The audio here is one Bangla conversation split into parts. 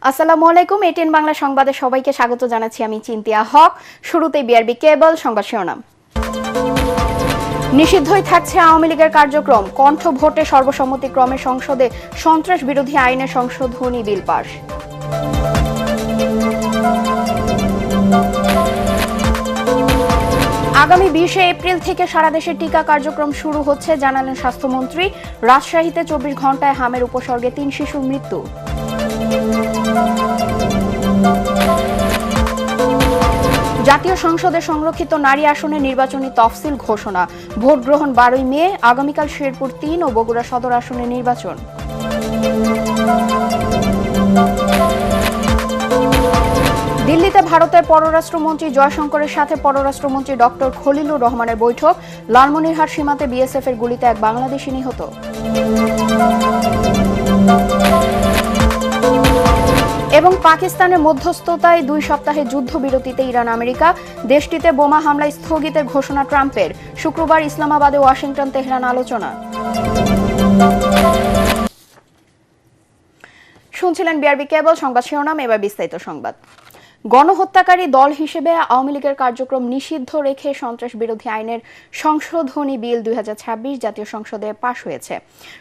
আসসালামু আলাইকুম। এটিএন বাংলা সংবাদে সবাইকে স্বাগত জানাচ্ছি আমি চিন্তিয়া হক। শুরুতেই বিআরবি কেবল সংবাদ শিরোনাম। নিষিদ্ধই থাকছে আওয়ামী লীগের কার্যক্রম, কণ্ঠ ভোটে সর্বসম্মতিক্রমে সংসদে সন্ত্রাস বিরোধী আইনের সংশোধনী বিল পাস। আগামী 20 এপ্রিল থেকে সারা দেশে টিকা কার্যক্রম শুরু হচ্ছে জানালেন স্বাস্থ্যমন্ত্রী। রাজশাহীতে 24 ঘন্টায় হামের উপসর্গে 3 শিশুর মৃত্যু। জাতীয় সংসদে সংরক্ষিত নারী আসনে নির্বাচনী তফসিল ঘোষণা। ভোট গ্রহণ 12 মে। আগামীকাল শেরপুর 3 ও বগুড়া সদর আসনে নির্বাচন। দিল্লিতে ভারতের পররাষ্ট্রমন্ত্রী জয়শঙ্করের সাথে পররাষ্ট্রমন্ত্রী ডক্টর খলিলুর রহমানের বৈঠক। লালমনিরহাট সীমান্তে বিএসএফ এর গুলিতে এক বাংলাদেশি নিহত। এবং পাকিস্তানের মধ্যস্থতায় 2 সপ্তাহের যুদ্ধবিরতিতে ইরান আমেরিকা। দেশটিতে বোমা হামলা স্থগিতের ঘোষণা ট্রাম্পের। শুক্রবার ইসলামাবাদে ওয়াশিংটন তেহরান আলোচনা। শুনছিলেন বিআরবি কেবল সংবাদ শিরোনাম, এবার বিস্তারিত সংবাদ। গণহত্যাকারী দল হিসেবে আওয়ামী লীগের কার্যক্রম নিষিদ্ধ রেখে সন্ত্রাস বিরোধী আইনের সংশোধনী বিল 2026 জাতীয় সংসদে পাশ হয়েছে।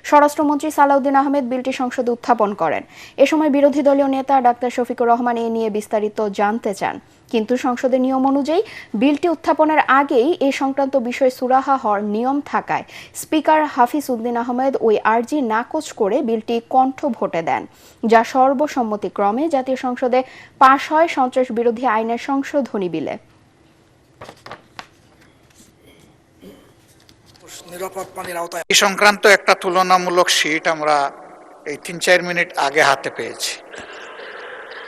স্বরাষ্ট্রমন্ত্রী সালাউদ্দিন আহমেদ বিলটি সংসদে উত্থাপন করেন। এ সময় বিরোধী দলীয় নেতা ডাক্তার শফিকুর রহমান এ নিয়ে বিস্তারিত জানতে চান, কিন্তু সংসদের নিয়ম অনুযায়ী বিলটি উত্থাপনের আগেই এ সংক্রান্ত বিষয় সুরাহা হওয়ার নিয়ম থাকায় স্পিকার হাফিজ উদ্দিন আহমেদ ওই আর্জি নাকচ করে বিলটি কণ্ঠ ভোটে দেন, যা সর্বসম্মতিক্রমে জাতীয় সংসদে পাশ হয় সন্ত্রাস বিরোধী আইনের সংশোধনী বিলে। এই সংক্রান্ত একটা তুলনামূলক শীট আমরা এই 3-4 মিনিট আগে হাতে পেয়েছি,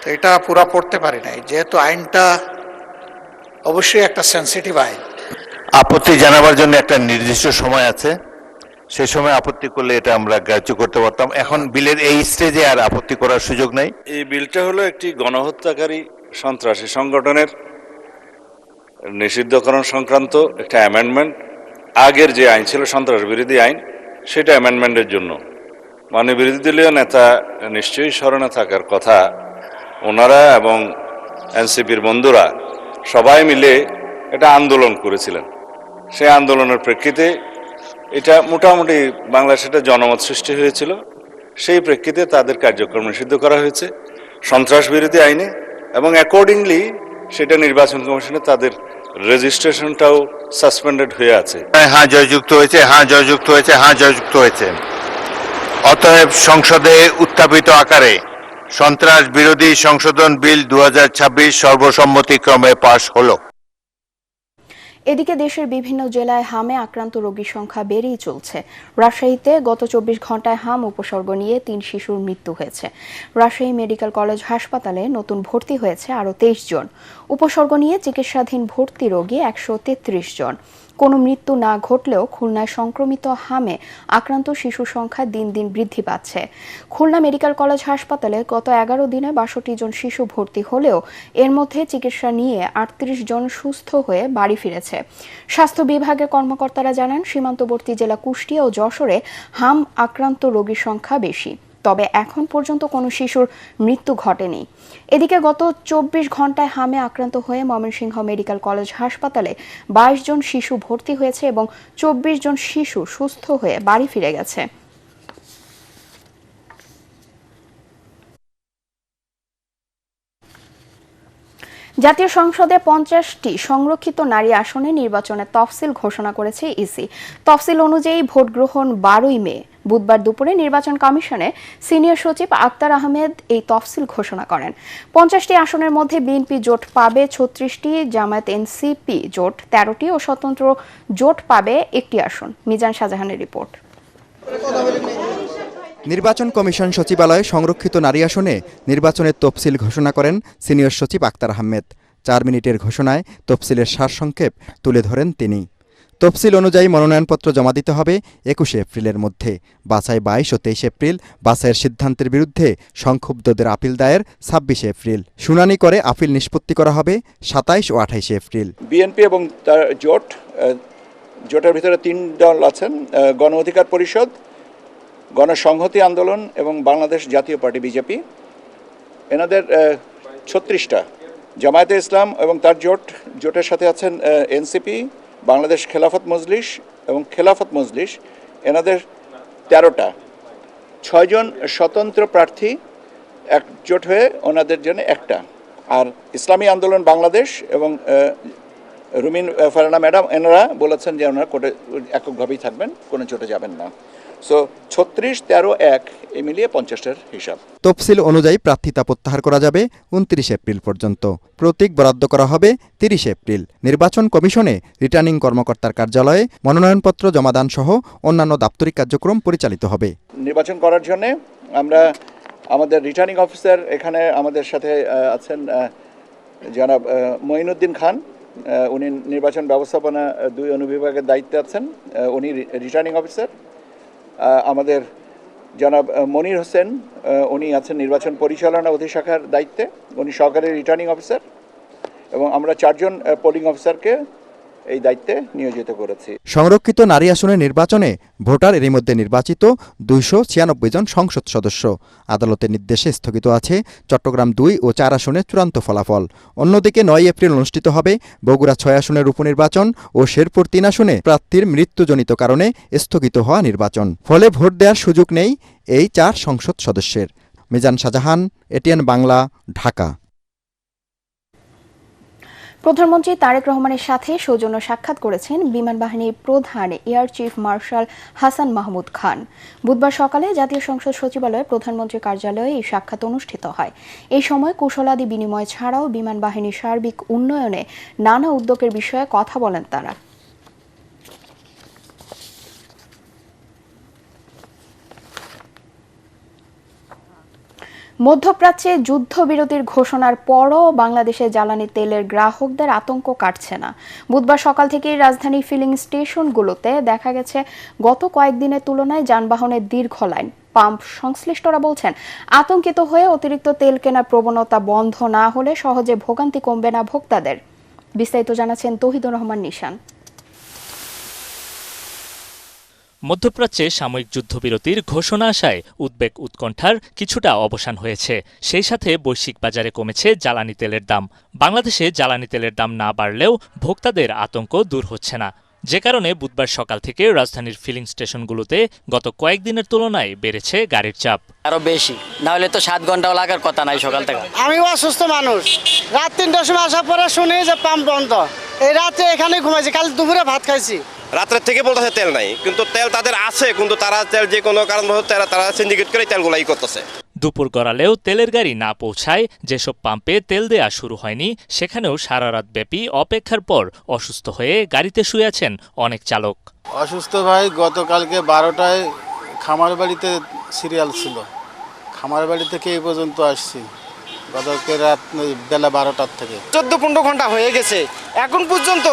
তো এটা পুরো পড়তে পারি নাই, যেহেতু আইনটা অবশ্যই একটা সেন্সিটিভ আইন। আপত্তি জানাবার জন্য একটা নির্দিষ্ট সময় আছে, সেই সময় আপত্তি করলে এটা আমরা গ্রাহ্য করতে পারতাম। এখন বিলের এই স্টেজে আর আপত্তি করার সুযোগ নাই। এই বিলটা হলো একটি গণহত্যাকারী সন্ত্রাসী সংগঠনের নিষিদ্ধকরণ সংক্রান্ত একটা অ্যামেন্ডমেন্ট। আগের যে আইন ছিল সন্ত্রাস বিরোধী আইন, সেটা অ্যামেন্ডমেন্টের জন্য মাননীয় বিরোধী দলীয় নেতা নিশ্চয়ই স্মরণে থাকার কথা, ওনারা এবং এনসিপির বন্ধুরা সবাই মিলে এটা আন্দোলন করেছিলেন। সেই আন্দোলনের প্রেক্ষিতে এটা মোটামুটি বাংলাদেশে একটা জনমত সৃষ্টি হয়েছিল। সেই প্রেক্ষিতে তাদের কার্যক্রম নিষিদ্ধ করা হয়েছে সন্ত্রাস বিরোধী আইনে, এবং অ্যাকর্ডিংলি সেটা নির্বাচন কমিশনে তাদের রেজিস্ট্রেশনটাও সাসপেন্ডেড হয়ে আছে। হ্যাঁ জয়যুক্ত হয়েছে, হ্যাঁ জয়যুক্ত হয়েছে, হ্যাঁ জয়যুক্ত হয়েছে। অতএব সংসদে উত্থাপিত আকারে সন্ত্রাস বিরোধী সংশোধন বিল 2026 সর্বসম্মতিক্রমে পাশ হলো। এদিকে দেশের বিভিন্ন জেলায় হামে আক্রান্ত রোগীর সংখ্যা বেড়েই চলছে। রাজশাহীতে গত 24 ঘন্টায় হাম উপসর্গ নিয়ে 3 শিশুর মৃত্যু হয়েছে। রাজশাহী মেডিকেল কলেজ হাসপাতালে নতুন ভর্তি হয়েছে আরও 23 জন। উপসর্গ নিয়ে চিকিৎসাধীন ভর্তি রোগী 133 জন। কোনো মৃত্যু না ঘটলেও খুলনায় সংক্রমিত হামে আক্রান্ত শিশুর সংখ্যা দিন দিন বৃদ্ধি পাচ্ছে। খুলনা মেডিকেল কলেজ হাসপাতালে গত 11 দিনে 62 জন শিশু ভর্তি হলেও এর মধ্যে চিকিৎসা নিয়ে 38 জন সুস্থ হয়ে বাড়ি ফিরেছে। স্বাস্থ্য বিভাগের কর্মকর্তারা জানান, সীমান্তবর্তী জেলা কুষ্টিয়া ও যশোরে হাম আক্রান্ত রোগীর সংখ্যা বেশি, তবে এখন পর্যন্ত কোনো শিশুর মৃত্যু ঘটেনি। এদিকে গত 24 ঘন্টায় হামে আক্রান্ত হয়ে ময়মনসিংহ মেডিকেল কলেজ হাসপাতালে 22 জন শিশু ভর্তি হয়েছে এবং 24 জন শিশু সুস্থ হয়ে বাড়ি ফিরে গেছে। জাতীয় সংসদে 50টি সংরক্ষিত নারী আসনে নির্বাচনের তফসিল ঘোষণা করেছে ইসি। তফসিল অনুযায়ী ভোট গ্রহণ 12 মে। বুধবার দুপুরে নির্বাচন কমিশনে সিনিয়র সচিব আক্তার আহমেদ এই তফসিল ঘোষণা করেন। 50টি আসনের মধ্যে বিএনপি জোট পাবে 36টি, জামায়াত এনসিপি জোট 13টি ও স্বতন্ত্র জোট পাবে 1টি আসন। মিজান শাহজাহানের রিপোর্ট। নির্বাচন কমিশন সচিবালয়ে সংরক্ষিত নারী আসনে নির্বাচনের তফসিল ঘোষণা করেন সিনিয়র সচিব আক্তার আহমেদ। 4 মিনিটের ঘোষণায় তফসিলের সারসংক্ষেপ তুলে ধরেন তিনি। তফসিল অনুযায়ী মনোনয়নপত্র জমা দিতে হবে 21 এপ্রিলের মধ্যে। বাছাই 22 ও 23 এপ্রিল। বাছাইয়ের সিদ্ধান্তের বিরুদ্ধে সংক্ষুব্ধদের আপিল দায়ের 26 এপ্রিল। শুনানি করে আপিল নিষ্পত্তি করা হবে 27 ও 28 এপ্রিল। বিএনপি এবং তার জোটের ভিতরে 3 দল আছেন, গণ অধিকার পরিষদ, গণসংহতি আন্দোলন এবং বাংলাদেশ জাতীয় পার্টি বিজেপি। এনাদের 36টা। জামায়াতে ইসলাম এবং তার জোটের সাথে আছেন এনসিপি, বাংলাদেশ খেলাফত মজলিস এবং খেলাফত মজলিস, এনাদের 13টা। 6 জন স্বতন্ত্র প্রার্থী একজোট হয়ে ওনাদের জন্য একটা। আর ইসলামী আন্দোলন বাংলাদেশ এবং রুমিন ফারহানা ম্যাডাম এনারা বলেছেন যে ওনারা কোর্টে এককভাবেই থাকবেন, কোনো জোটে যাবেন না। সো 36, 13, 1 এই মিলিয়ে 50টার হিসাব। তফসিল অনুযায়ী প্রার্থিতা প্রত্যাহার করা যাবে 29 এপ্রিল পর্যন্ত। প্রতীক বরাদ্দ করা হবে 30 এপ্রিল। নির্বাচন কমিশনে রিটার্নিং কর্মকর্তার কার্যালয়ে মনোনয়নপত্র জমাদান সহ অন্যান্য দাপ্তরিক কার্যক্রম পরিচালিত হবে। নির্বাচন করার জন্য আমরা আমাদের রিটার্নিং অফিসার এখানে আমাদের সাথে আছেন জনাব মঈনুদ্দিন খান, উনি নির্বাচন ব্যবস্থাপনা 2 অনুবিভাগের দায়িত্বে আছেন, উনি রিটার্নিং অফিসার। আমাদের জনাব মনির হোসেন, উনি আছেন নির্বাচন পরিচালনা অধিশাখার দায়িত্বে, উনি সহকারী রিটার্নিং অফিসার, এবং আমরা 4 জন পোলিং অফিসারকে এই দায়িত্বে নিয়োজিত করেছি। সংরক্ষিত নারী আসনের নির্বাচনে ভোটার এরই মধ্যে নির্বাচিত 296 জন সংসদ সদস্য। আদালতের নির্দেশে স্থগিত আছে চট্টগ্রাম 2 ও 4 আসনের চূড়ান্ত ফলাফল। অন্যদিকে 9 এপ্রিল অনুষ্ঠিত হবে বগুড়া 6 আসনের উপনির্বাচন ও শেরপুর 3 আসনে প্রার্থীর মৃত্যুজনিত কারণে স্থগিত হওয়া নির্বাচন। ফলে ভোট দেওয়ার সুযোগ নেই এই 4 সংসদ সদস্যের। মিজান শাহজাহান, এটিএন বাংলা, ঢাকা। প্রধানমন্ত্রী তারেক রহমানের সাথে সৌজন্য সাক্ষাৎ করেছেন বিমান বাহিনীর প্রধান air chief marshal Hasan Mahmud Khan. বুধবার সকালে জাতীয় সংসদ সচিবালয়ে প্রধানমন্ত্রীর কার্যালয়ে এই সাক্ষাৎ অনুষ্ঠিত হয়। এই সময় কুশলাদি বিনিময় ছাড়াও বিমান বাহিনীর সার্বিক উন্নয়নে নানা উদ্যোগের বিষয়ে কথা বলেন তারা। মধ্যপ্রাচ্যে যুদ্ধবিরতির ঘোষণার পরও বাংলাদেশে জ্বালানি তেলের গ্রাহকদের আতঙ্ক কাটছে না। বুধবার সকাল থেকেই রাজধানীর ফিলিং স্টেশনগুলোতে দেখা গেছে গত কয়েকদিনের তুলনায় যানবাহনের দীর্ঘ লাইন। পাম্প সংশ্লিষ্টরা বলছেন, আতঙ্কিত হয়ে অতিরিক্ত তেল কেনার প্রবণতা বন্ধ না হলে সহজে ভোগান্তি কমবে না ভোক্তাদের। বিস্তারিত জানাচ্ছেন তৌহিদুর রহমান নিশান। মধ্যপ্রাচ্যে সাময়িক যুদ্ধবিরতির ঘোষণা আসায় উদ্বেগ উৎকণ্ঠার কিছুটা অবসান হয়েছে। সেই সাথে বৈশ্বিক বাজারে কমেছে জ্বালানি তেলের দাম। বাংলাদেশে জ্বালানি তেলের দাম না বাড়লেও ভোক্তাদের আতঙ্ক দূর হচ্ছে না, যে কারণে বুধবার সকাল থেকে রাজধানীর ফিলিং স্টেশনগুলোতে গত কয়েকদিনের তুলনায় বেড়েছে গাড়ির চাপ। আরো বেশি না হলে তো 7 ঘন্টাও লাগার কথা নাই সকাল থেকে। আমি অসুস্থ মানুষ, রাত 3টার সময় আসার পরে শুনি যে পাম্প বন্ধ। এই রাতে এখানে ঘুমাইছি, কাল দুপুরে ভাত খাইছি। রাত্রের থেকে বলতেছে তেল নাই, কিন্তু তেল তাদের আছে, কিন্তু তারা তেল যে কোনো কারণ তারা সিন্ডিকেট করে তেলগুলাই করতেছে। দুপুর গড়ালেও তেলের গাড়ি না পৌঁছায় যেসব পাম্পে তেল দেয়া শুরু হয়নি, সেখানেও সারা রাত ব্যাপী অপেক্ষার পর অসুস্থ হয়ে গাড়িতে শুয়ে আছেন অনেক চালক। অসুস্থ ভাই, গতকালকে 12টায় খামার বাড়িতে সিরিয়াল ছিল, খামার বাড়ি থেকে এই পর্যন্ত আসছি গতকালকে রাত বেলা 12টার থেকে। 14-15 ঘন্টা হয়ে গেছে, এখন পর্যন্ত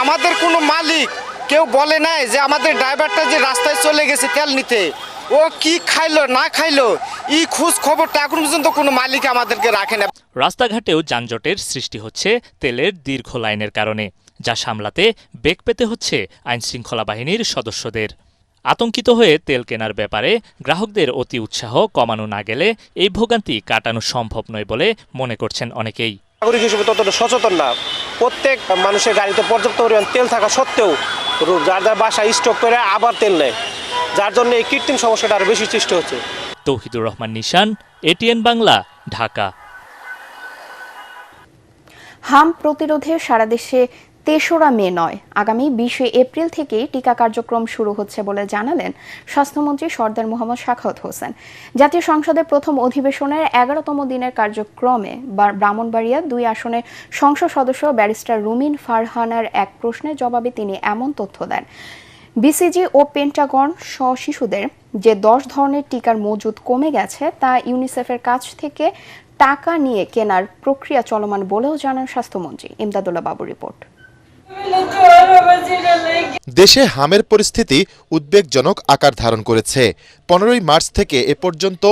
আমাদের কোনো মালিক কেউ বলে নাই যে আমাদের ড্রাইভারটা যে রাস্তায় চলে গেছে তেল নিতে, ও কি খাইলো না খাইলো এই খোঁজ খবরটা এখন পর্যন্ত কোনো মালিক আমাদেরকে রাখে না। রাস্তাঘাটেও যানজটের সৃষ্টি হচ্ছে তেলের দীর্ঘ লাইনের কারণে, যা সামলাতে বেগ পেতে হচ্ছে আইনশৃঙ্খলা বাহিনীর সদস্যদের। আতঙ্কিত হয়ে তেল কেনার ব্যাপারে গ্রাহকদের অতি উৎসাহ কমানো না গেলে এই ভোগান্তি কাটানো সম্ভব নয় বলে মনে করছেন অনেকেই। নাগরিক হিসেবে ততটা সচেতন না। প্রত্যেক মানুষের গাড়িতে পর্যাপ্ত পরিমাণ তেল থাকা সত্ত্বেও যার যার বাসায় স্টক করে আবার তেল নেয়, যার জন্য এই কৃত্রিম সমস্যাটা আরো বেশি সৃষ্টি হচ্ছে। তৌহিদুর রহমান নিশান, এটিএন বাংলা, ঢাকা। হাম প্রতিরোধে সারা দেশে 3রা মে নয়, আগামী 20 এপ্রিল থেকেই টিকা কার্যক্রম শুরু হচ্ছে বলে জানালেন স্বাস্থ্যমন্ত্রী সরদার মোহাম্মদ সাখাওয়াত হোসেন। জাতীয় সংসদের প্রথম অধিবেশনের 11তম দিনের কার্যক্রমে ব্রাহ্মণবাড়িয়া 2 আসনের সংসদ সদস্য ব্যারিস্টার রুমিন ফারহানার এক প্রশ্নের জবাবে তিনি এমন তথ্য দেন। বিসিজি ও পেন্টাগন সহ শিশুদের যে 10 ধরনের টিকার মজুদ কমে গেছে তা ইউনিসেফের কাছ থেকে টাকা নিয়ে কেনার প্রক্রিয়া চলমান বলেও জানান স্বাস্থ্যমন্ত্রী। ইমদাদুল্লাহ বাবুর রিপোর্ট। দেশে হামের পরিস্থিতি উদ্বেগজনক আকার ধারণ করেছে। 15ই মার্চ থেকে এ পর্যন্ত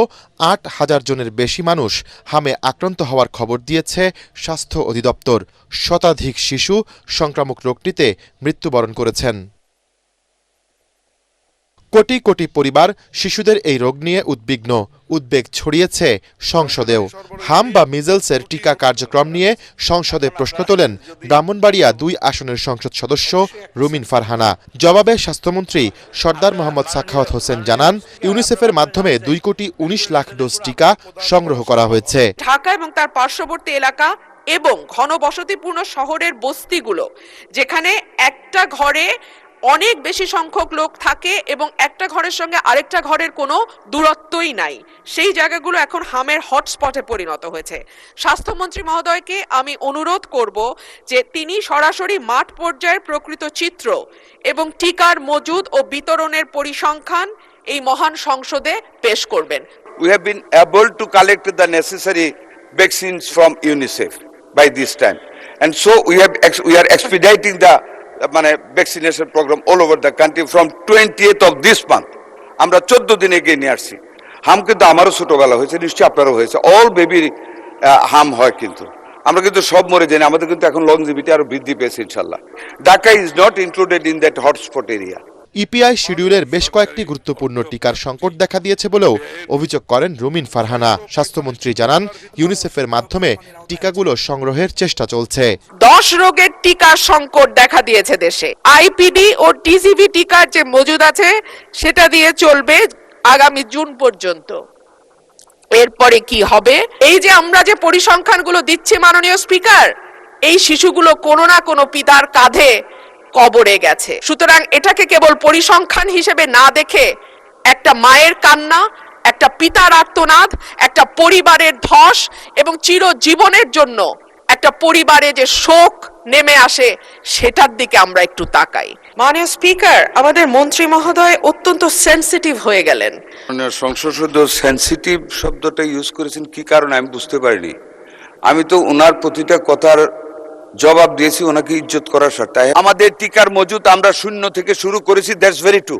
8,000 জনের বেশি মানুষ হামে আক্রান্ত হওয়ার খবর দিয়েছে স্বাস্থ্য অধিদপ্তর। শতাধিক শিশু সংক্রামক রোগটিতে মৃত্যুবরণ করেছেন। কোটি কোটি পরিবার শিশুদের এই রোগ নিয়ে উদ্বিগ্ন। উদ্বেগ ছড়িয়েছে সংসদেও। হাম বা মিজলসের টিকা কার্যক্রম নিয়ে সংসদে প্রশ্ন তোলেন ব্রাহ্মণবাড়িয়া 2 আসনের সংসদ সদস্য রুমিন ফারহানা। জবাবে স্বাস্থ্যমন্ত্রী সর্দার মোহাম্মদ সাখাওয়াত হোসেন জানান, ইউনিসেফের মাধ্যমে 2,19,00,000 ডোজ টিকা সংগ্রহ করা হয়েছে। ঢাকা এবং তার পার্শ্ববর্তী এলাকা এবং ঘনবসতিপূর্ণ শহরের বস্তিগুলো, যেখানে একটা ঘরে অনেক বেশি সংখ্যক লোক থাকে এবং একটা ঘরের সঙ্গে আরেকটা ঘরের কোনো দূরত্বই নাই, সেই জায়গাগুলো এখন হামের হটস্পটে পরিণত হয়েছে। স্বাস্থ্যমন্ত্রী মহোদয়কে আমি অনুরোধ করব যে তিনি সরাসরি মাঠ পর্যায়ের প্রকৃত চিত্র এবং টিকার মজুদ ও বিতরণের পরিসংখ্যান এই মহান সংসদে পেশ করবেন। We have been able to collect the necessary vaccines from UNICEF by this time, and so we are expediting the vaccination program all over the country from 20th of this month. আমরা 14 দিন এগিয়ে নিয়ে আসছি। হাম কিন্তু আমারও ছোটবেলা হয়েছে, নিশ্চয়ই আপনারও হয়েছে। অল বেবি হাম হয়, কিন্তু আমরা কিন্তু সব মরে যাই। আমাদের কিন্তু এখন লংজিভিটি আরো বৃদ্ধি পেয়েছে ইনশাল্লাহ। Dhaka is not included in that hotspot area. EPI শিডিউলের বেশ কয়েকটি গুরুত্বপূর্ণ টিকার সংকট দেখা দিয়েছে বলেও অভিযোগ করেন রুমিন ফারহানা। স্বাস্থ্যমন্ত্রী জানান, ইউনিসেফের মাধ্যমে টিকাগুলো সংগ্রহের চেষ্টা চলছে। 10 রোগের টিকার সংকট দেখা দিয়েছে দেশে। আইপিডি ও টিসিভি টিকার যে মজুদ আছে সেটা দিয়ে চলবে আগামী জুন পর্যন্ত। এরপরে কি হবে? এই যে আমরা যে পরিসংখ্যানগুলো দিচ্ছি মাননীয় স্পিকার, এই শিশুগুলো কোনো না কোনো পিতার কাঁধে কবরে গেছে। সুতরাং এটাকে কেবল পরিসংখ্যান হিসেবে না দেখে একটা মায়ের কান্না, একটা পিতার আর্তনাদ, একটা পরিবারের ধস এবং চিরজীবনের জন্য একটা পরিবারে যে শোক নেমে আসে, সেটার দিকে আমরা একটু তাকাই। মাননীয় স্পিকার, আমাদের মন্ত্রী মহোদয় অত্যন্ত সেনসিটিভ হয়ে গেলেন। সংসদ সদস্য সেনসিটিভ শব্দটা ইউজ করেছেন কি কারণে আমি বুঝতে পারিনি। আমি তো ওনার প্রতিটা কথার জবাব দিয়েছি ওনাকে ইজ্জত করার স্বার্থে। আমাদের টিকার মজুদ আমরা 0 থেকে শুরু করেছি, দ্যাটস ভেরি ট্রু,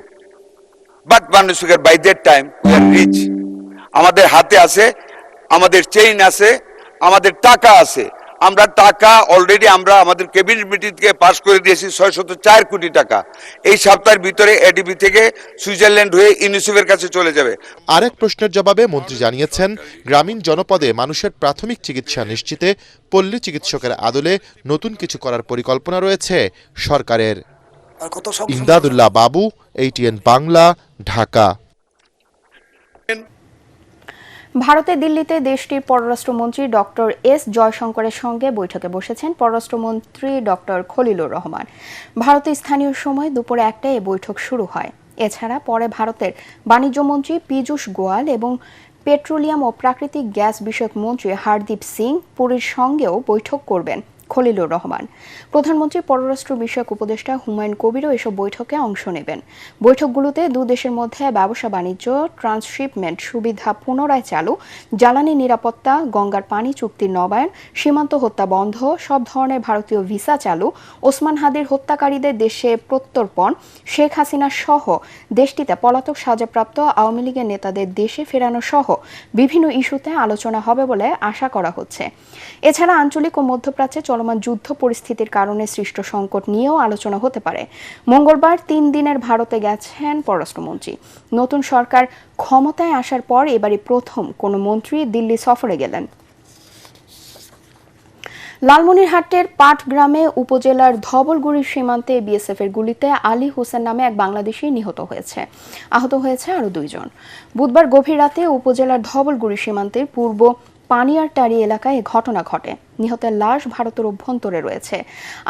বাট মাননীয় speaker, by that time we are reach. আমাদের হাতে আছে, আমাদের চেইন আছে, আমাদের টাকা আছে। আমরা টাকা অলরেডি আমরা আমাদের ক্যাবিনেট মিটিং থেকে পাস করে দিয়েছি 604 কোটি টাকা। এই সপ্তাহের ভিতরে এডিবি থেকে সুইজারল্যান্ড হয়ে ইউনিসেফের কাছে চলে যাবে। আরেক প্রশ্নের জবাবে মন্ত্রী জানিয়েছেন, গ্রামীণ জনপদে মানুষের প্রাথমিক চিকিৎসা নিশ্চিতে পল্লী চিকিৎসকের আদলে নতুন কিছু করার পরিকল্পনা রয়েছে সরকারের। ইমদাদুল্লাহ বাবু, ATN বাংলা, ঢাকা। ভারতের দিল্লিতে দেশটির পররাষ্ট্রমন্ত্রী ডক্টর এস জয়শঙ্করের সঙ্গে বৈঠকে বসেছেন পররাষ্ট্রমন্ত্রী ডক্টর খলিলুর রহমান। ভারতে স্থানীয় সময় দুপুরে 1টায় এ বৈঠক শুরু হয়। এছাড়া পরে ভারতের বাণিজ্যমন্ত্রী পীযূষ গোয়াল এবং পেট্রোলিয়াম ও প্রাকৃতিক গ্যাস বিষয়ক মন্ত্রী হরদীপ সিং পুরীর সঙ্গেও বৈঠক করবেন খলিলুর রহমান। প্রধানমন্ত্রী পররাষ্ট্র বিষয়ক উপদেষ্টা হুমায়ুন কবিরও এসব বৈঠকে অংশ নেবেন। বৈঠকগুলোতে দুদেশের মধ্যে ব্যবসা বাণিজ্য, ট্রান্সশিপমেন্ট সুবিধা পুনরায় চালু, জ্বালানি নিরাপত্তা, গঙ্গার পানি চুক্তির নবায়ন, সীমান্ত হত্যা বন্ধ, সব ধরনের ভারতীয় ভিসা চালু, ওসমান হাদির হত্যাকারীদের দেশে প্রত্যর্পণ, শেখ হাসিনা সহ দেশটিতে পলাতক সাজাপ্রাপ্ত আওয়ামী লীগের নেতাদের দেশে ফেরানো সহ বিভিন্ন ইস্যুতে আলোচনা হবে বলে আশা করা হচ্ছে। এছাড়া আঞ্চলিক ও মধ্যপ্রাচ্যে চলমান যুদ্ধ পরিস্থিতির কারণে সৃষ্ট সংকট নিয়েও আলোচনা হতে পারে। মঙ্গলবার 3 দিনের ভারতে গেছেন পররাষ্ট্রমন্ত্রী। নতুন সরকার ক্ষমতায় আসার পর এবারই প্রথম কোনো মন্ত্রী দিল্লি সফরে গেলেন। লালমনিরহাটের পাটগ্রামে উপজেলার ধবলগুড়ির সীমান্তে বিএসএফ এর গুলিতে আলী হোসেন নামে এক বাংলাদেশি নিহত হয়েছে। আহত হয়েছে আরো 2 জন। বুধবার গভীর রাতে উপজেলার ধবলগুড়ি সীমান্তের পূর্ব পানিয়ারটারি এলাকায় ঘটনা ঘটে। নিহতের লাশ ভারতের অভ্যন্তরে রয়েছে।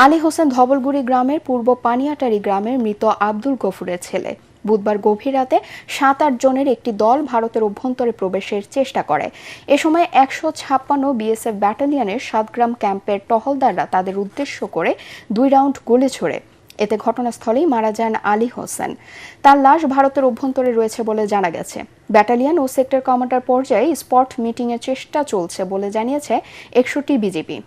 আলী হোসেন ধবলগুড়ি গ্রামের পূর্ব পানিয়াটারি গ্রামের মৃত আব্দুল গফুরের ছেলে। বুধবার গভীর রাতে 7-8 জনের একটি দল ভারতের অভ্যন্তরে প্রবেশের চেষ্টা করে। এ সময় 156 বিএসএফ ব্যাটালিয়নের 7 গ্রাম ক্যাম্পের টহলদাররা তাদের উদ্দেশ্য করে 2 রাউন্ড গুলি ছোড়ে। এতে ঘটনাস্থলেই মারা যান আলী হোসেন। তার লাশ ভারতের অভ্যন্তরে রয়েছে বলে জানা গেছে। ব্যাটালিয়ন ও সেক্টর কমান্ডার পর্যায়ে স্পট মিটিংয়ের চেষ্টা চলছে বলে জানিয়েছে 61 বিজিবি।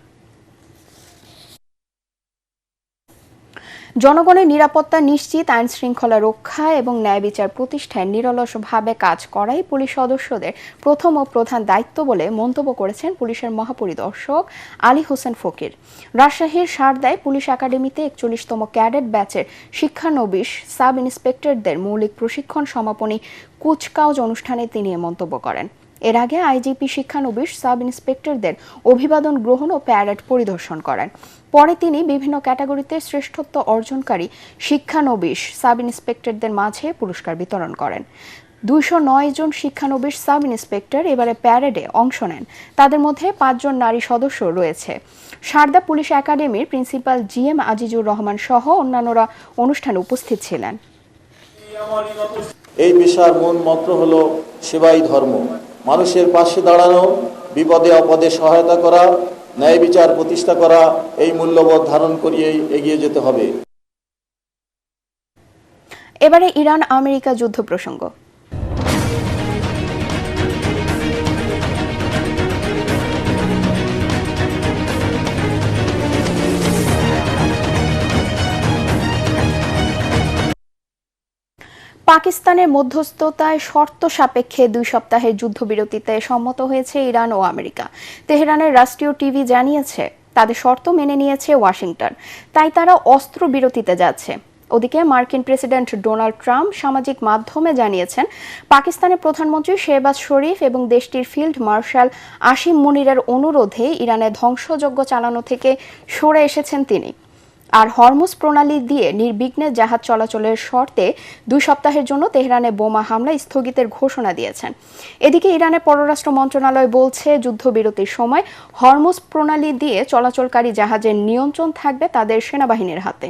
জনগণের নিরাপত্তা নিশ্চিত, আইন শৃঙ্খলা রক্ষা এবং ন্যায় বিচার প্রতিষ্ঠায় নিরলসভাবে কাজ করাই পুলিশ সদস্যদের প্রথম ও প্রধান দায়িত্ব বলে মন্তব্য করেছেন পুলিশের মহাপরিদর্শক আলী হোসেন ফকির। রাজশাহীর সারদায় পুলিশ একাডেমিতে 41তম ক্যাডেট ব্যাচের শিক্ষানবিশ সাব ইন্সপেক্টরদের মৌলিক প্রশিক্ষণ সমাপনী কুচকাওয়াজ অনুষ্ঠানে তিনি এ মন্তব্য করেন। এর আগে আইজিপি শিক্ষানবিশ সাব ইন্সপেক্টরদের অভিবাদন গ্রহণ ও প্যারেড পরিদর্শন করেন। পরে তিনি বিভিন্ন ক্যাটাগরিতে শ্রেষ্ঠত্ব অর্জনকারী শিক্ষানবিশ সাব ইন্সপেক্টরদের মাঝে পুরস্কার বিতরণ করেন। 209 জন শিক্ষানবিশ সাব ইন্সপেক্টর এবারে প্যারেডে অংশ নেন। তাদের মধ্যে 5 জন নারী সদস্য রয়েছে। সারদা পুলিশ একাডেমির প্রিন্সিপাল জিএম আজিজুর রহমান সহ অন্যান্যরা অনুষ্ঠানে উপস্থিত ছিলেন। এই পেশার মূল মন্ত্র হলো সেবাই ধর্ম। মানুষের পাশে দাঁড়ানো, বিপদে আপদে সহায়তা করা, ন্যায় বিচার প্রতিষ্ঠা করা, এই মূল্যবোধ ধারণ করিয়েই এগিয়ে যেতে হবে। এবারে ইরান আমেরিকা যুদ্ধ প্রসঙ্গ। পাকিস্তানের মধ্যস্থতায় শর্ত সাপেক্ষে 2 সপ্তাহের যুদ্ধবিরতিতে সম্মত হয়েছে ইরান ও আমেরিকা। তেহরানের রাষ্ট্রীয় টিভি জানিয়েছে তাদের শর্ত মেনে নিয়েছে ওয়াশিংটন, তাই তারা অস্ত্রবিরতিতে যাচ্ছে। ওদিকে মার্কিন প্রেসিডেন্ট ডোনাল্ড ট্রাম্প সামাজিক মাধ্যমে জানিয়েছেন পাকিস্তানের প্রধানমন্ত্রী শেহবাজ শরীফ এবং দেশটির ফিল্ড মার্শাল আসিম মুনিরের অনুরোধে ইরানে ধ্বংসযজ্ঞ চালানো থেকে সরে এসেছেন তিনি। আর হরমুজ প্রণালী দিয়ে নির্বিঘ্নে জাহাজ চলাচলের শর্তে 2 সপ্তাহের জন্য তেহরানে বোমা হামলা স্থগিতের ঘোষণা দিয়েছেন। এদিকে ইরানের পররাষ্ট্র মন্ত্রণালয় বলছে যুদ্ধবিরতির সময় হরমুজ প্রণালী দিয়ে চলাচলকারী জাহাজের নিয়ন্ত্রণ থাকবে তাদের সেনাবাহিনীর হাতে।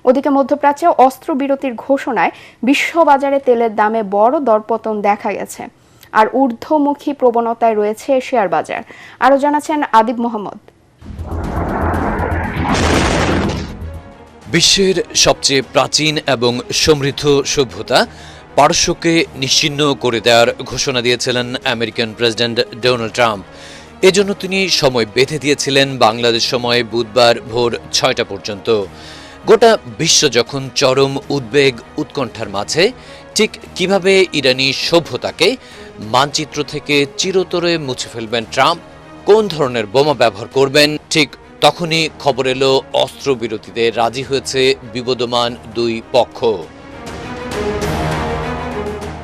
ওদিকে মধ্যপ্রাচ্যে অস্ত্রবিরতির ঘোষণায় বিশ্ববাজারে তেলের দামে বড় দরপতন দেখা গেছে, আর ঊর্ধ্বমুখী প্রবণতায় রয়েছে শেয়ার বাজার। আরও জানাচ্ছেন আদিব মোহাম্মদ। বিশ্বের সবচেয়ে প্রাচীন এবং সমৃদ্ধ সভ্যতা পারস্যকে নিশ্চিহ্ন করে দেওয়ার ঘোষণা দিয়েছিলেন আমেরিকান প্রেসিডেন্ট ডোনাল্ড ট্রাম্প। এজন্য তিনি সময় বেঁধে দিয়েছিলেন বাংলাদেশ সময় বুধবার ভোর 6টা পর্যন্ত। গোটা বিশ্ব যখন চরম উদ্বেগ উৎকণ্ঠার মাঝে, ঠিক কিভাবে ইরানি সভ্যতাকে মানচিত্র থেকে চিরতরে মুছে ফেলবেন ট্রাম্প, কোন ধরনের বোমা ব্যবহার করবেন, ঠিক তখনই খবর এলো অস্ত্রবিরতিতে রাজি হয়েছে বিবদমান 2 পক্ষ।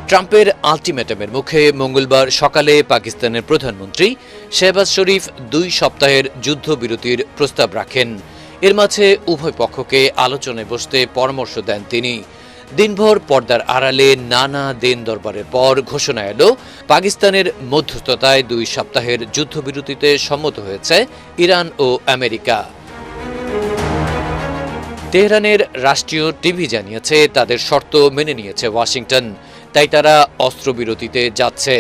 ট্রাম্পের আলটিমেটামের মুখে মঙ্গলবার সকালে পাকিস্তানের প্রধানমন্ত্রী শেহবাজ শরীফ 2 সপ্তাহের যুদ্ধবিরতির প্রস্তাব রাখেন। এর মাঝে উভয় পক্ষকে আলোচনায় বসতে পরামর্শ দেন তিনি। দিনভর পর্দার আড়ালে নানা দিন দরবারের পর ঘোষণা এলো পাকিস্তানের মধ্যস্থতায় 2 সপ্তাহের যুদ্ধবিরতিতে সম্মত হয়েছে ইরান ও আমেরিকা। তেহরানের রাষ্ট্রীয় টিভি জানিয়েছে তাদের শর্ত মেনে নিয়েছে ওয়াশিংটন, তাই তারা অস্ত্রবিরতিতে যাচ্ছে।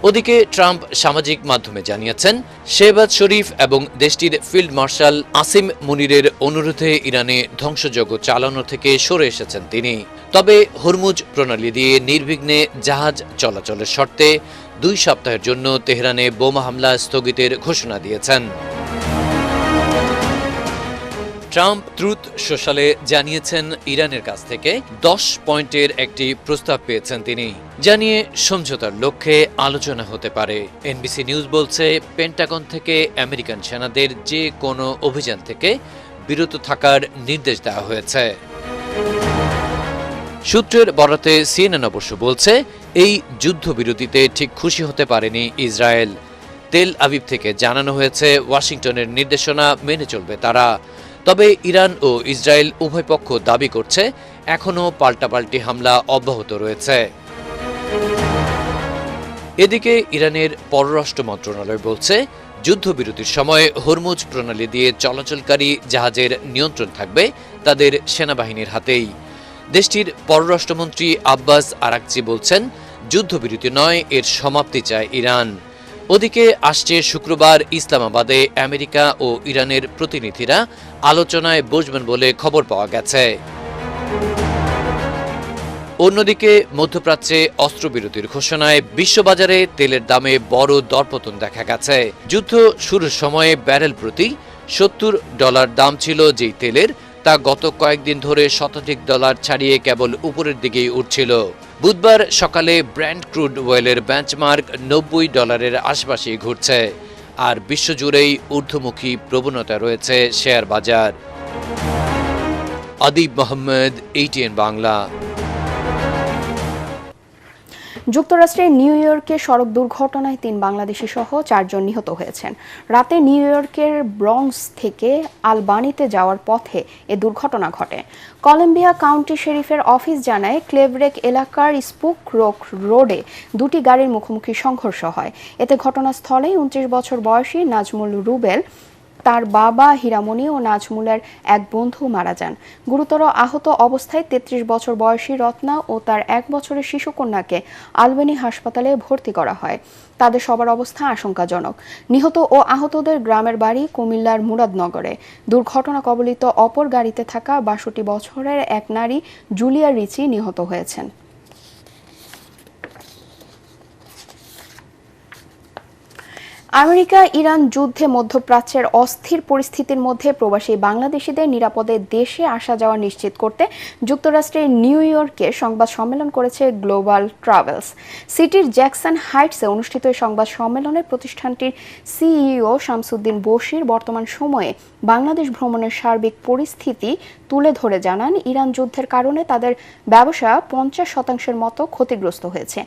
ওদিকে ট্রাম্প সামাজিক মাধ্যমে জানিয়েছেন শেহবাজ শরীফ এবং দেশটির ফিল্ড মার্শাল আসিম মুনিরের অনুরোধে ইরানে ধ্বংসযজ্ঞ চালানো থেকে সরে এসেছেন তিনি। তবে হরমুজ প্রণালী দিয়ে নির্বিঘ্নে জাহাজ চলাচলের শর্তে 2 সপ্তাহের জন্য তেহরানে বোমা হামলা স্থগিতের ঘোষণা দিয়েছেন। ট্রাম্প ট্রুথ সোশ্যালে জানিয়েছেন ইরানের কাছ থেকে 10 পয়েন্টের একটি প্রস্তাব পেয়েছেন তিনি, জানিয়ে সমঝোতার লক্ষ্যে আলোচনা হতে পারে। এনবিসি নিউজ বলছে পেন্টাগন থেকে আমেরিকান সেনাদের যে কোনো অভিযান থেকে বিরত থাকার নির্দেশ দেওয়া হয়েছে। সূত্রের বরাতে সিএনএন অবশ্য বলছে এই যুদ্ধবিরতিতে ঠিক খুশি হতে পারেনি ইসরায়েল। তেল আবিব থেকে জানানো হয়েছে ওয়াশিংটনের নির্দেশনা মেনে চলবে তারা। তবে ইরান ও ইসরায়েল উভয় পক্ষ দাবি করছে এখনও পাল্টাপাল্টি হামলা অব্যাহত রয়েছে। এদিকে ইরানের পররাষ্ট্র মন্ত্রণালয় বলছে যুদ্ধবিরতির সময় হরমুজ প্রণালী দিয়ে চলাচলকারী জাহাজের নিয়ন্ত্রণ থাকবে তাদের সেনাবাহিনীর হাতেই। দেশটির পররাষ্ট্রমন্ত্রী আব্বাস আরাকচি বলছেন যুদ্ধবিরতি নয়, এর সমাপ্তি চায় ইরান। ওদিকে আসছে শুক্রবার ইসলামাবাদে আমেরিকা ও ইরানের প্রতিনিধিরা আলোচনায় বসবেন বলে খবর পাওয়া গেছে। অন্যদিকে মধ্যপ্রাচ্যে অস্ত্রবিরতির ঘোষণায় বিশ্ববাজারে তেলের দামে বড় দরপতন দেখা গেছে। যুদ্ধ শুরুর সময়ে ব্যারেল প্রতি $70 দাম ছিল যেই তেলের, তা গত কয়েকদিন ধরে $100 ছাড়িয়ে কেবল উপরের দিকেই উঠছিল। বুধবার সকালে ব্র্যান্ড ক্রুড অয়েলের বেঞ্চমার্ক $90 আশপাশেই ঘুরছে, আর বিশ্বজুড়েই ঊর্ধ্বমুখী প্রবণতা রয়েছে শেয়ার বাজার। আদিব মোহাম্মদ, ATN বাংলা। যুক্তরাষ্ট্রের নিউ ইয়র্কে সড়ক দুর্ঘটনায় 3 বাংলাদেশি সহ 4 জন নিহত হয়েছেন। রাতে নিউ ইয়র্কের ব্রঙ্কস থেকে আলবানিতে যাওয়ার পথে এ দুর্ঘটনা ঘটে। কলম্বিয়া কাউন্টি শেরিফের অফিস জানায় ক্লেভরেক এলাকার স্পুক রোক রোডে দুটি গাড়ির মুখোমুখি সংঘর্ষ হয়। এতে ঘটনাস্থলেই 29 বছর বয়সী নাজমুল রুবেল, তার বাবা হীরামণি ও নাজমুলের এক বন্ধু মারা যান। গুরুতর আহত অবস্থায় 33 বছর বয়সী রত্না ও তার 1 বছরের শিশুকন্যাকে আলবেনি হাসপাতালে ভর্তি করা হয়। তাদের সবার অবস্থা আশঙ্কাজনক। নিহত ও আহতদের গ্রামের বাড়ি কুমিল্লার মুরাদনগরে। দুর্ঘটনা কবলিত অপর গাড়িতে থাকা 62 বছরের এক নারী জুলিয়া রিচি নিহত হয়েছেন। আমেরিকা ইরান যুদ্ধে মধ্যপ্রাচ্যের অস্থির পরিস্থিতির মধ্যে প্রবাসী বাংলাদেশিদের নিরাপদে দেশে আসা যাওয়া নিশ্চিত করতে যুক্তরাষ্ট্রের নিউ ইয়র্কে সংবাদ সম্মেলন করেছে গ্লোবাল ট্রাভেলস। সিটির জ্যাকসন হাইটসে অনুষ্ঠিত এই সংবাদ সম্মেলনে প্রতিষ্ঠানটির সিইও শামসুদ্দিন বশির বর্তমান সময়ে বাংলাদেশ ভ্রমণের সার্বিক পরিস্থিতি তুলে ধরে জানান, ইরান যুদ্ধের কারণে তাদের ব্যবসা 50% মতো ক্ষতিগ্রস্ত হয়েছে।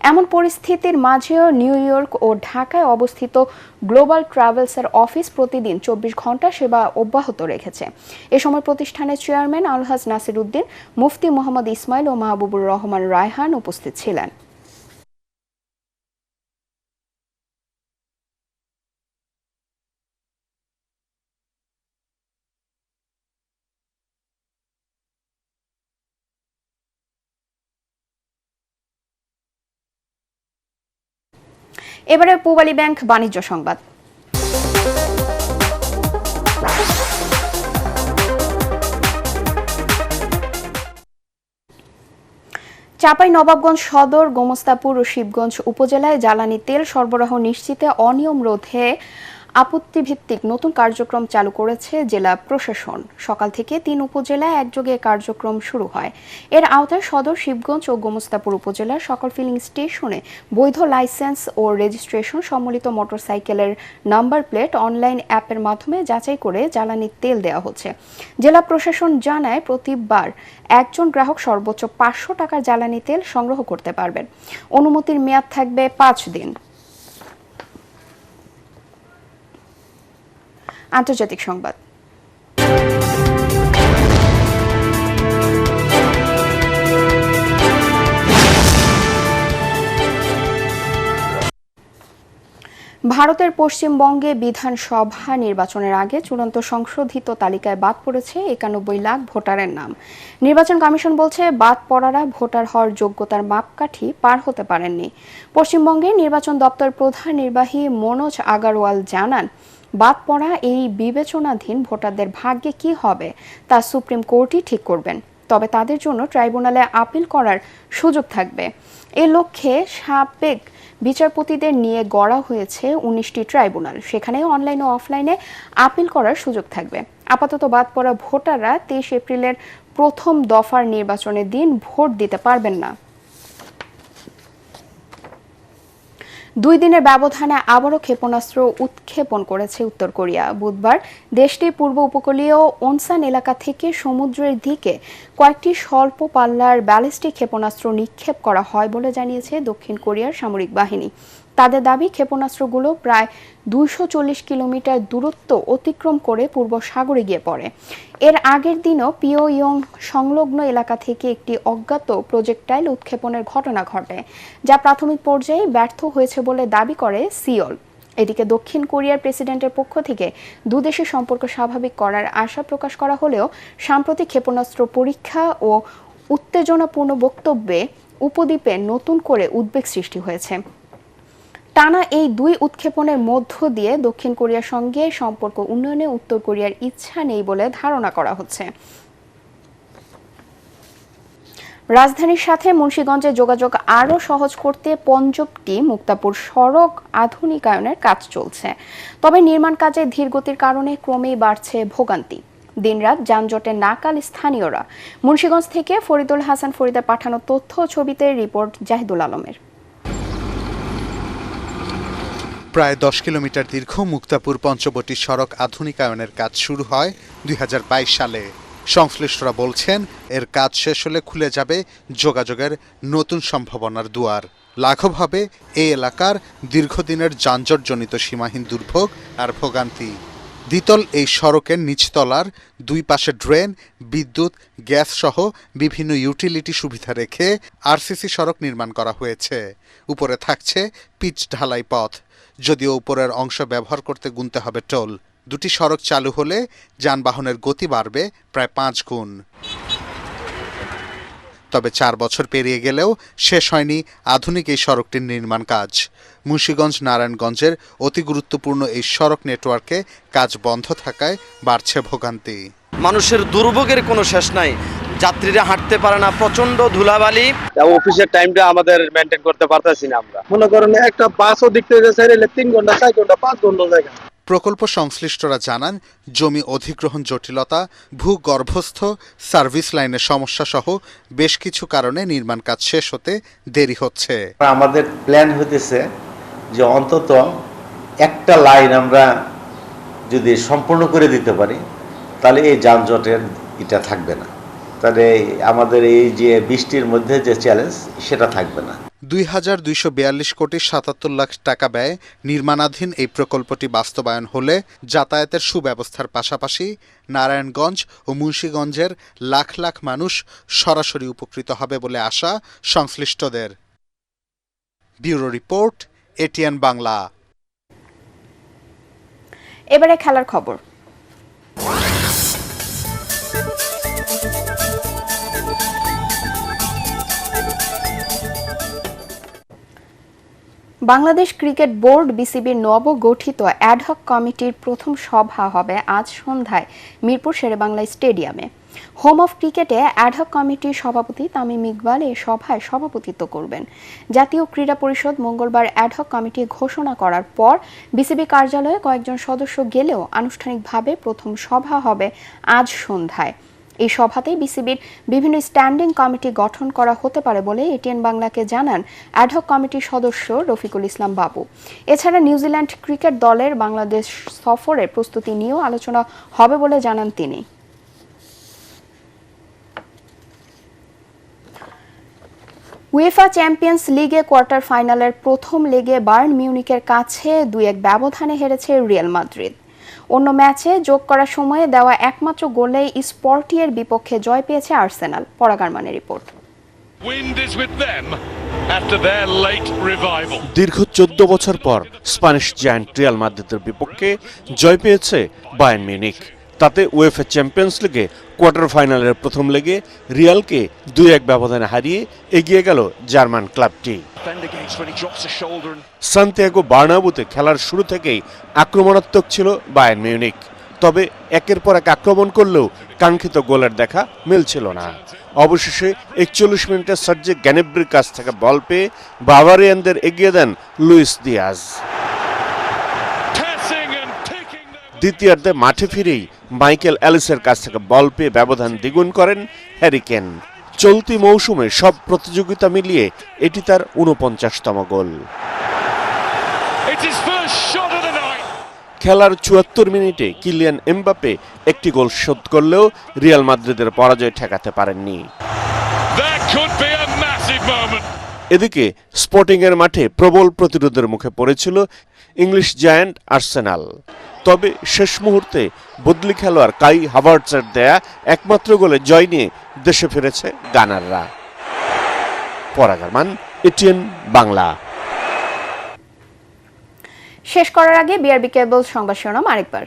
এমন পরিস্থিতির মাঝেও নিউ ইয়র্ক ও ঢাকায় অবস্থিত গ্লোবাল ট্রাভেলসের অফিস প্রতিদিন 24 ঘন্টা সেবা অব্যাহত রেখেছে। এ সময় প্রতিষ্ঠানের চেয়ারম্যান আলহাজ নাসির উদ্দিন, মুফতি মোহাম্মদ ইসমাইল ও মাহবুবুর রহমান রায়হান উপস্থিত ছিলেন। এবারে পূবালী ব্যাংক বাণিজ্য সংবাদ। চাঁপাইনবাবগঞ্জ সদর, গোমস্তাপুর ও শিবগঞ্জ উপজেলায় জ্বালানি তেল সরবরাহ নিশ্চিতে অনিয়ম রোধে আপত্তিভিত্তিক নতুন কার্যক্রম চালু করেছে জেলা প্রশাসন। সকাল থেকে 3 উপজেলায় একযোগে কার্যক্রম শুরু হয়। এর আওতায় সদর, শিবগঞ্জ ও গোমস্তাপুর উপজেলার সকল ফিলিং স্টেশনে বৈধ লাইসেন্স ও রেজিস্ট্রেশন সম্বলিত মোটরসাইকেলের নাম্বার প্লেট অনলাইন অ্যাপের মাধ্যমে যাচাই করে জ্বালানি তেল দেওয়া হচ্ছে। জেলা প্রশাসন জানায়, প্রতিবার একজন গ্রাহক সর্বোচ্চ 500 টাকার জ্বালানি তেল সংগ্রহ করতে পারবেন। অনুমতির মেয়াদ থাকবে 5 দিন। আন্তর্জাতিক সংবাদ। ভারতের পশ্চিমবঙ্গে বিধানসভা নির্বাচনের আগে চূড়ান্ত সংশোধিত তালিকায় বাদ পড়েছে 91 লাখ ভোটারের নাম। নির্বাচন কমিশন বলছে, বাদ পড়ারা ভোটার হওয়ার যোগ্যতার মাপকাঠি পার হতে পারেননি। পশ্চিমবঙ্গের নির্বাচন দপ্তর প্রধান নির্বাহী মনোজ আগারওয়াল জানান, বাদ পড়া এই বিবেচনাধীন ভোটারদের ভাগ্যে কি হবে তা সুপ্রিম কোর্টই ঠিক করবেন। তবে তাদের জন্য ট্রাইব্যুনালে আপিল করার সুযোগ থাকবে। এ লক্ষ্যে সাবেক বিচারপতিদের নিয়ে গড়া হয়েছে 19টি ট্রাইব্যুনাল। সেখানে অনলাইন ও অফলাইনে আপিল করার সুযোগ থাকবে। আপাতত বাদ পড়া ভোটাররা 23 এপ্রিলের প্রথম দফার নির্বাচনের দিন ভোট দিতে পারবেন না। 2 দিনের ব্যবধানে আবারও ক্ষেপণাস্ত্র উৎক্ষেপণ করেছে উত্তর কোরিয়া। বুধবার দেশটির পূর্ব উপকূলীয় ওনসান এলাকা থেকে সমুদ্রের দিকে কয়েকটি স্বল্প পাল্লার ব্যালিস্টিক ক্ষেপণাস্ত্র নিক্ষেপ করা হয় বলে জানিয়েছে দক্ষিণ কোরিয়ার সামরিক বাহিনী। তাদের দাবি, ক্ষেপণাস্ত্রগুলো প্রায় 240 কিলোমিটার দূরত্ব অতিক্রম করে পূর্ব সাগরে গিয়ে পড়ে। এর আগের দিনও পিওইয়ং সংলগ্ন এলাকা থেকে একটি অজ্ঞাত প্রজেক্টাইল উৎক্ষেপণের ঘটনা ঘটে, যা প্রাথমিক পর্যায়ে ব্যর্থ হয়েছে বলে দাবি করে সিওল। এদিকে দক্ষিণ কোরিয়ার প্রেসিডেন্টের পক্ষ থেকে দুদেশের সম্পর্ক স্বাভাবিক করার আশা প্রকাশ করা হলেও সাম্প্রতিক ক্ষেপণাস্ত্র পরীক্ষা ও উত্তেজনাপূর্ণ বক্তব্যে উপদ্বীপে নতুন করে উদ্বেগ সৃষ্টি হয়েছে। টানা এই 2 উৎক্ষেপণের মধ্য দিয়ে দক্ষিণ কোরিয়ার সঙ্গে সম্পর্ক উন্নয়নে উত্তর কোরিয়ার ইচ্ছা নেই বলে ধারণা করা হচ্ছে। রাজধানীর সাথে মুন্সিগঞ্জে যোগাযোগ আরও সহজ করতে পঞ্চবটি মুক্তাপুর সড়ক আধুনিকায়নের কাজ চলছে। তবে নির্মাণ কাজে ধীরগতির কারণে ক্রমেই বাড়ছে ভোগান্তি। দিনরাত যানজটে নাকাল স্থানীয়রা। মুন্সিগঞ্জ থেকে ফরিদুল হাসান ফরিদের পাঠানো তথ্য ও ছবিতে রিপোর্ট জাহিদুল আলমের। প্রায় 10 কিলোমিটার দীর্ঘ মুক্তাপুর পঞ্চবটি সড়ক আধুনিকায়নের কাজ শুরু হয় 2022 সালে। সংশ্লিষ্টরা বলছেন এর কাজ শেষ হলে খুলে যাবে যোগাযোগের নতুন সম্ভাবনার দুয়ার। লাঘব হবে এই এলাকার দীর্ঘদিনের যানজটজনিত সীমাহীন দুর্ভোগ আর ভোগান্তি। দ্বিতল এই সড়কের নিচতলার দুই পাশে ড্রেন, বিদ্যুৎ, গ্যাস সহ বিভিন্ন ইউটিলিটি সুবিধা রেখে আরসিসি সড়ক নির্মাণ করা হয়েছে। উপরে থাকছে পিচ ঢালাই পথ, যদিও উপরের অংশ ব্যবহার করতে গুনতে হবে টোল। দুটি সড়ক চালু হলে যানবাহনের গতি বাড়বে প্রায় 5 গুণ। তবে 4 বছর পেরিয়ে গেলেও শেষ হয়নি আধুনিক এই সড়কটির নির্মাণ কাজ। মুন্সিগঞ্জ নারায়ণগঞ্জের অতি গুরুত্বপূর্ণ এই সড়ক নেটওয়ার্কে কাজ বন্ধ থাকায় বাড়ছে ভোগান্তি। মানুষের দুর্ভোগের কোনো শেষ নাই, যাত্রীরা হাঁটতে পারে না, প্রচন্ড ধুলাবালি। অফিসের টাইমটা আমাদের মেনটেন করতে পারতেছি না আমরা। মনে করেন একটা বাসও দেখতে যাচ্ছে 3 ঘন্টা, 4 ঘন্টা, 5 ঘন্টা জায়গা। প্রকল্প সংশ্লিষ্টরা জানান, জমি অধিগ্রহণ জটিলতা, ভূগর্ভস্থ সার্ভিস লাইনের সমস্যা সহ বেশ কিছু কারণে নির্মাণ কাজ শেষ হতে দেরি হচ্ছে। আমাদের প্ল্যান হতেছে যে অন্তত একটা লাইন আমরা যদি সম্পূর্ণ করে দিতে পারি তাহলে এই যানজটের এটা থাকবে না, তাহলে আমাদের এই যে বৃষ্টির মধ্যে যে চ্যালেঞ্জ সেটা থাকবে না। 2242 কোটি 77 লাখ টাকা ব্যয়ে নির্মাণাধীন এই প্রকল্পটি বাস্তবায়ন হলে যাতায়াতের সুব্যবস্থার পাশাপাশি নারায়ণগঞ্জ ও মুন্সিগঞ্জের লাখ লাখ মানুষ সরাসরি উপকৃত হবে বলে আশা সংশ্লিষ্টদের। Bureau report, ATN Bangla. এবারে খেলার খবর। বাংলাদেশ ক্রিকেট বোর্ড বিসিবির নবগঠিত অ্যাডহক কমিটির প্রথম সভা হবে আজ সন্ধ্যায় মিরপুর শেরেবাংলা স্টেডিয়ামে। হোম অফ ক্রিকেটে অ্যাডহক কমিটির সভাপতি তামিম ইকবাল এই সভায় সভাপতিত্ব করবেন। জাতীয় ক্রীড়া পরিষদ মঙ্গলবার অ্যাডহক কমিটি ঘোষণা করার পর বিসিবি কার্যালয়ে কয়েকজন সদস্য গেলেও আনুষ্ঠানিকভাবে প্রথম সভা হবে আজ সন্ধ্যায়। এই সভাতেই বিসিবির বিভিন্ন স্ট্যান্ডিং কমিটি গঠন করা হতে পারে বলে এটিএন বাংলাকে জানান অ্যাডহক কমিটির সদস্য রফিকুল ইসলাম বাবু। এছাড়া নিউজিল্যান্ড ক্রিকেট দলের বাংলাদেশ সফরের প্রস্তুতি নিয়েও আলোচনা হবে বলে জানান তিনি। উয়েফা চ্যাম্পিয়ন্স লিগে কোয়ার্টার ফাইনালের প্রথম লেগে বায়ার্ন মিউনিখের কাছে 2-1 ব্যবধানে হেরেছে রিয়াল মাদ্রিদ। অন্য ম্যাচে যোগ করার সময়ে দেওয়া একমাত্র গোলে স্পর্টিয়ের বিপক্ষে জয় পেয়েছে আর্সেনাল। পরাগারমানের রিপোর্ট। দীর্ঘ 14 বছর পর স্প্যানিশ জায়ান্ট রিয়াল মাদ্রিদের বিপক্ষে জয় পেয়েছে বায়ার্ন মিউনিখ। তাতে উয়েফা চ্যাম্পিয়ন্স লিগে কোয়ার্টার ফাইনালের প্রথম লেগে রিয়ালকে 2-1 ব্যবধানে হারিয়ে এগিয়ে গেল জার্মান ক্লাবটি। সান্তিয়াগো বার্নাবুতে খেলার শুরু থেকেই আক্রমণাত্মক ছিল বায়ার্ন মিউনিখ, তবে একের পর এক আক্রমণ করলেও কাঙ্ক্ষিত গোলের দেখা মিলছিল না। অবশেষে 41 মিনিটে সার্জি গ্যানেব্রির কাছ থেকে বল পেয়ে বাভারিয়ানদের এগিয়ে দেন লুইস দিয়াজ। দ্বিতীয়ার্ধে মাঠে ফিরেই মাইকেল অ্যালিসের কাছ থেকে বল পেয়ে ব্যবধান দ্বিগুণ করেন হ্যারি কেন। চলতি মৌসুমে সব প্রতিযোগিতা মিলিয়ে এটি তার 49তম গোল। খেলার 74 মিনিটে কিলিয়ান এমবাপে একটি গোল শোধ করলেও রিয়াল মাদ্রিদের পরাজয় ঠেকাতে পারেননি। এদিকে স্পোর্টিংয়ের মাঠে প্রবল প্রতিরোধের মুখে পড়েছিল ইংলিশ জায়ান্ট আর্সেনাল। তবে শেষ মুহূর্তে বদলি খেলোয়াড় কাই হাভার্টসের দেয়া একমাত্র গোলে জয় নিয়ে দেশে ফিরেছে গানাররা। পরাগারমান, এটিএন বাংলা। শেষ করার আগে বিআরবি কেবল সংবাদ শিরোনাম আরেকবার।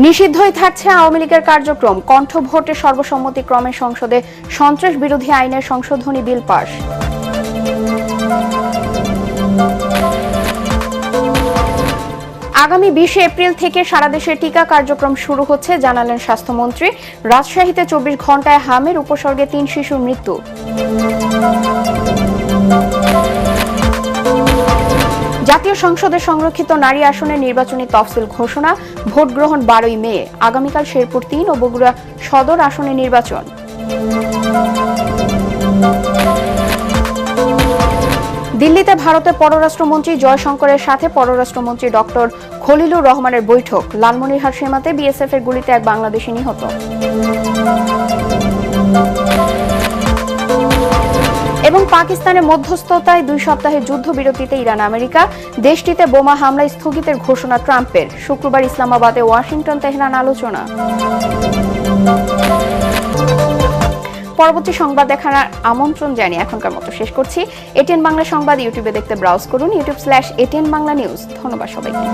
নিষিদ্ধই থাকছে আওয়ামী লীগের কার্যক্রম, কণ্ঠভোটে সর্বসম্মতিক্রমে সংসদে সন্ত্রাস বিরোধী আইনের সংশোধনী বিল পাস। আগামী 20 এপ্রিল থেকে সারা দেশে টিকা কার্যক্রম শুরু হচ্ছে জানালেন স্বাস্থ্যমন্ত্রী। রাজশাহীতে 24 ঘন্টায় হামের উপসর্গে 3 শিশুর মৃত্যু। জাতীয় সংসদে সংরক্ষিত নারী আসনে নির্বাচনী তফসিল ঘোষণা, ভোট গ্রহণ 12ই মে। আগামীকাল শেরপুর 3 ও বগুড়া সদর আসনে নির্বাচন। দিল্লিতে ভারতের পররাষ্ট্রমন্ত্রী জয়শঙ্করের সাথে পররাষ্ট্রমন্ত্রী ডক্টর খলিলুর রহমানের বৈঠক। লালমনিরহাট সীমান্তে বিএসএফ এর গুলিতে এক বাংলাদেশি নিহত। এবং পাকিস্তানের মধ্যস্থতায় 2 সপ্তাহের যুদ্ধবিরতিতে ইরান আমেরিকা, দেশটিতে বোমা হামলা স্থগিতের ঘোষণা ট্রাম্পের। শুক্রবার ইসলামাবাদে ওয়াশিংটন তেহরান আলোচনা। পরবর্তী সংবাদ দেখার আমন্ত্রণ জানিয়ে এখনকার মতো শেষ করছি। এটিএন বাংলা সংবাদ ইউটিউবে দেখতে ব্রাউজ করুন, youtube/ATN বাংলা নিউজ। ধন্যবাদ সবাইকে।